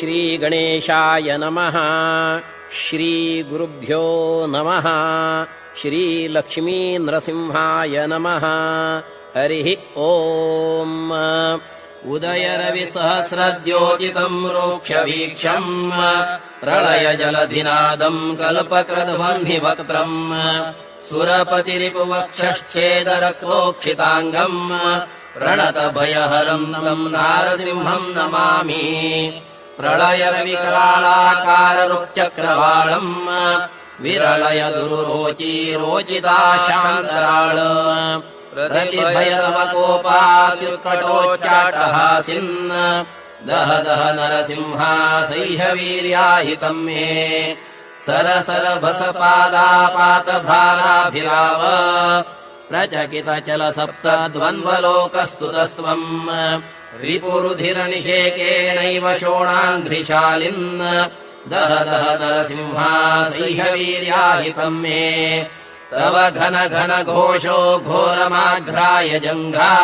श्रीगणेशाय नमः। श्रीगुरुभ्यो नमः। श्रीलक्ष्मीनृसिंहाय नमः। हरिः ओम्। उदयरविसहस्रद्योतितम् रोक्षवीक्षम् प्रलयजलधिनादम् कल्पकृद्वह्निवक्त्रम् सुरपतिरिपुवक्षश्छेदरक्तोक्षिताङ्गम् प्रणतभयहरम् तम् नारसिंहम् नमामि। प्रलयविकराळाकाररुक्चक्रवाळम् विरलय दुरुरोचिरोचिताशान्तराळ प्रतिभयतमकोपात्युत्कटोच्चाटहासिन् दह दह नरसिंहा सह्यवीर्याहितम् मे। सरसर भसपादापातभाराभिराव प्रचकितचलसप्तद्वन्द्वलोकस्तुतस्त्वम् रिपुरुधिरनिषेकेनैव शोणाङ्घ्रिशालिन् दह दह नरसिंहा सह्यवीर्याहितम् मे। तव घन घन घोषो घोरमाघ्राय जङ्घा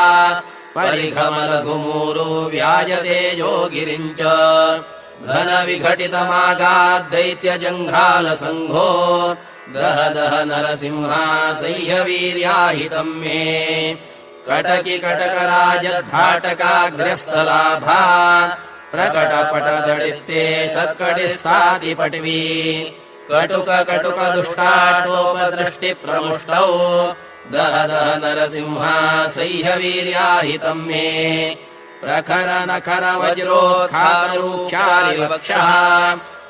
परिघमलघुमूरो व्याजतेजो गिरिम् च घन विघटितमागाद्दैत्यजङ्घालसङ्घो दह दह नरसिंहा सह्यवीर्याहितम् मे। कटकि कटकराजद्घाटकाग्र्यस्तलाभा प्रकटपटदडित्ते सत्कटिस्थातिपट्वी कटुक कटुक दुष्टाटोपदृष्टिप्रमुष्टौ दह दह नरसिंहा सह्यवीर्याहितम् मे। प्रखर नखर वज्रोत्खातरूक्षारिवक्षः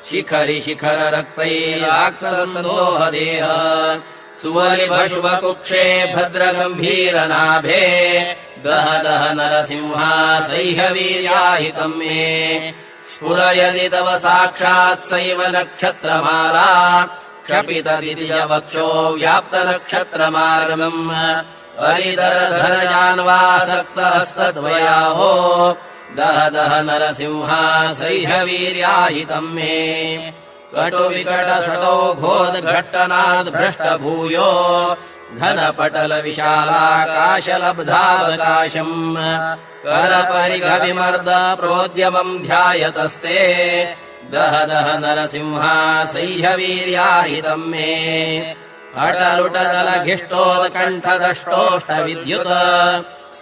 शिखरि शिखर रक्तैराक्तसन्दोहदेह सुवरिभशुभकुक्षे भद्रगम्भीरनाभे दह दह नरसिंहा सह्यवीर्याहितम् मे। स्फुरयदि तव साक्षात्सैव नक्षत्रमाला क्षपितदितिजवक्षो व्याप्तनक्षत्रमार्गम् हरिधरधरजान्वासक्तहस्तद्वयाहो दह दह नरसिंहा सह्यवीर्याहितम् मे। कटुविकटशतो घोद्घट्टनाद्भ्रष्टभूयो घनपटलविशालाकाशलब्धावकाशम् करपरिघविमर्द प्रोद्यमम् ध्यायतस्ते दह दह नरसिंहा सह्यवीर्याहितम् मे। अटलुटदलघिष्टोत्कण्ठदष्टोष्टविद्युत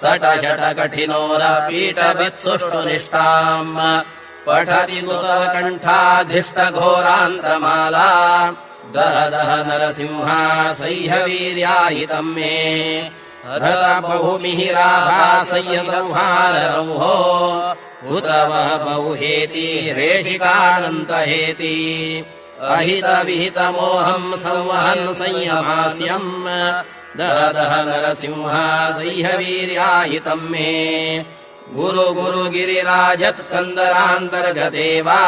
सटशट कठिनोरपीठवित्सुष्टुनिष्ठाम् पठति दुतकण्ठाधिष्टघोरान्तमाला दह दह नरसिंहा सह्यवीर्याहितम् मे। बहुमिहिराभासय्यसंहाररंहो हुतवः बहुहेति रेषिकानन्तहेति अहितविहितमोहम् संवहन् संयमास्यम् दह दह नरसिंहा सह्यवीर्याहितम् मे। गुरु गुरु गिरिराजत्कन्दरान्तर्गतेवा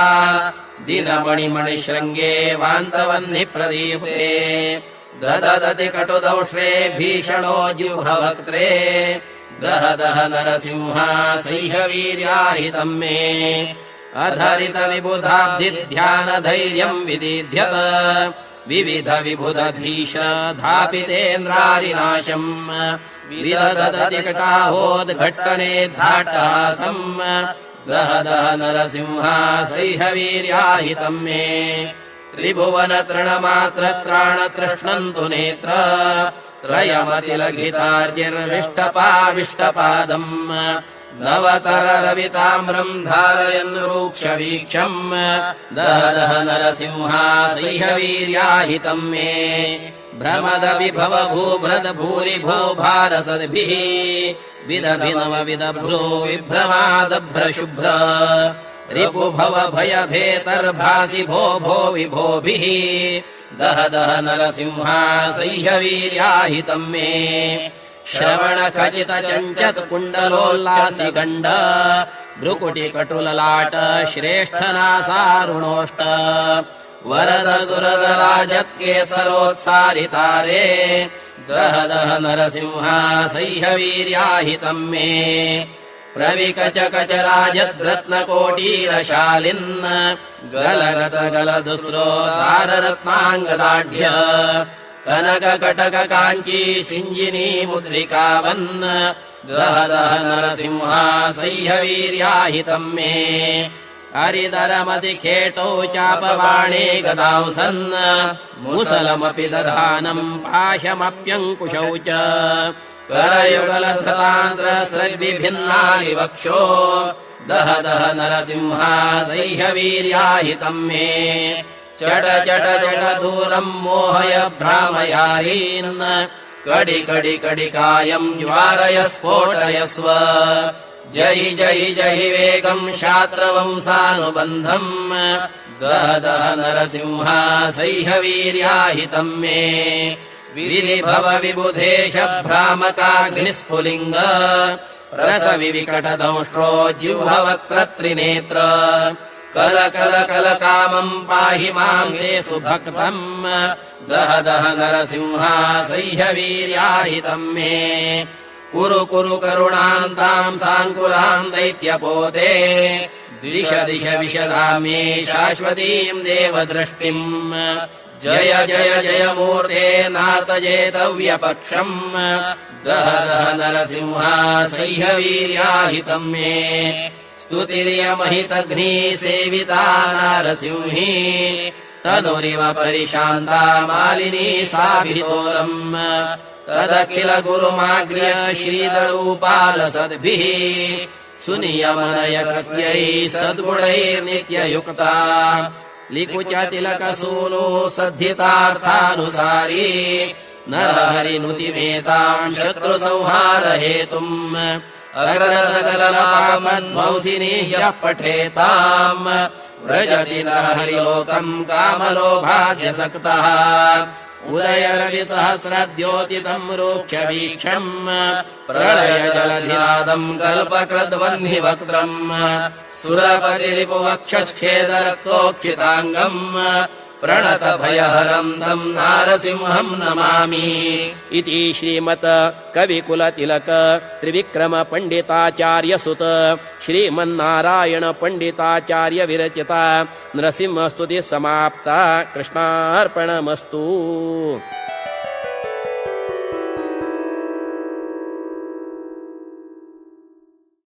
दिनमणिमणिशृङ्गे वान्तवह्निप्रदीप्ते दददति कटुदंष्ट्रे भीषणो जिह्ववक्त्रे दह दह नरसिंहा सह्यवीर्याहितम् मे। अधरित विबुधाब्धिध्यानधैर्यम् विदीध्यत विविध विबुधधीश धापितेन्द्रारिनाशम् विदधति कटाहोद्घट्टने धाटहासम् दह दह नरसिंहा सह्यवीर्याहितम् मे। त्रिभुवन तृणमात्रत्राणतृष्णन्तु नेत्र त्रयमतिलघितार्जिर्विष्टपाविष्टपादम् नवतररविताम्रम् धारयन् रूक्षवीक्षम् दह दह नरसिंहा सह्यवीर्याहितम् मे। भ्रमद विभव भूभ्रद भूरिभो भारसद्भिः विदभिनव विदभ्रो विभ्रमादभ्रशुभ्र रिपुभव भयभेतर्भासि भो भो विभोभिः दह दह नरसिंहा सह्यवीर्याहितम् मे। श्रवणखचितचञ्चत्कुण्डलोल्लासि गण्ड भ्रुकुटिकटुललाट श्रेष्ठनासारुणोष्ट वरद सुरद राजत्केसरोत्सारितारे दह दह नरसिंहा सह्यवीर्याहितम् मे। प्रविकचकच राजद्रत्नकोटीरशालिन् गलगतगलदुस्रोदाररत्नाङ्गदाढ्य कनककटककाञ्ची सिञ्जिनी मुद्रिकावन् दह दह नरसिंहा सह्यवीर्याहितम् मे। हरिदरमसि खेटौ चापबाणे गदांसन् मुसलमपि दधानम् पाशमप्यङ्कुशौ च करयुगलधृतान्त्रस्रग्विभिन्नानि वक्षो दह दह नरसिंहा सह्यवीर्याहितम् मे चट चट चट दूरम् मोहय भ्रामयारीन् कडि कडि कडिकायम् ज्वारय स्फोटयस्व जहि जहि जहि वेगम् शात्रवंसानुबन्धम् दह दह नरसिंहा सह्यवीर्याहितम् मे विधिभव विबुधेश भ्रामकाग्निस्फुलिङ्ग रसविविकटदंष्ट्रो जिह्ववक्त्र त्रिनेत्र कल कल कल कामम् पाहि माम् ते सुभक्तम् दह दह नरसिंहा सह्यवीर्याहितम् मे कुरु कुरु करुणान्ताम् साङ्कुलाम् दैत्यपोते दिश दिश विशदामे शाश्वतीम् देवदृष्टिम् जय जय जय मूर्ते नातजेतव्यपक्षम् दह दह नरसिंहा सह्यवीर्याहितम् मे स्तुतिर्यमहितघ्नी सेविता नारसिंही तनुरिव परिशान्ता मालिनी साभितोलम् तदखिल गुरुमाग्र्य श्रीदरूपालसद्भिः सुनियमनयकस्यै सद्गुणैर्नित्ययुक्ता लिकुचतिलकसूनो सद्धितार्थानुसारी नरहरिनुतिमेताम् शत्रुसंहारहेतुम् अग्रसकलपामन्मौसिनी यः पठेताम् व्रजति नरहरिलोकम् कामलोभाद्यसक्तः उदयरविसहस्रद्योतितम् रोक्षवीक्षम् प्रलयजलधिनादम् कल्पकृद्वह्निवक्त्रम् सुरपतिरिपुवक्षच्छेदरक्तोक्षिताङ्गम् प्रणतभयहरम् तम् नारसिंहम् नमामि इति श्रीमत कविकुलतिलक त्रिविक्रम पण्डिताचार्यसुत श्रीमन्नारायण पण्डिताचार्य विरचिता नृसिंहस्तुतिः समाप्ता। कृष्णार्पणमस्तु।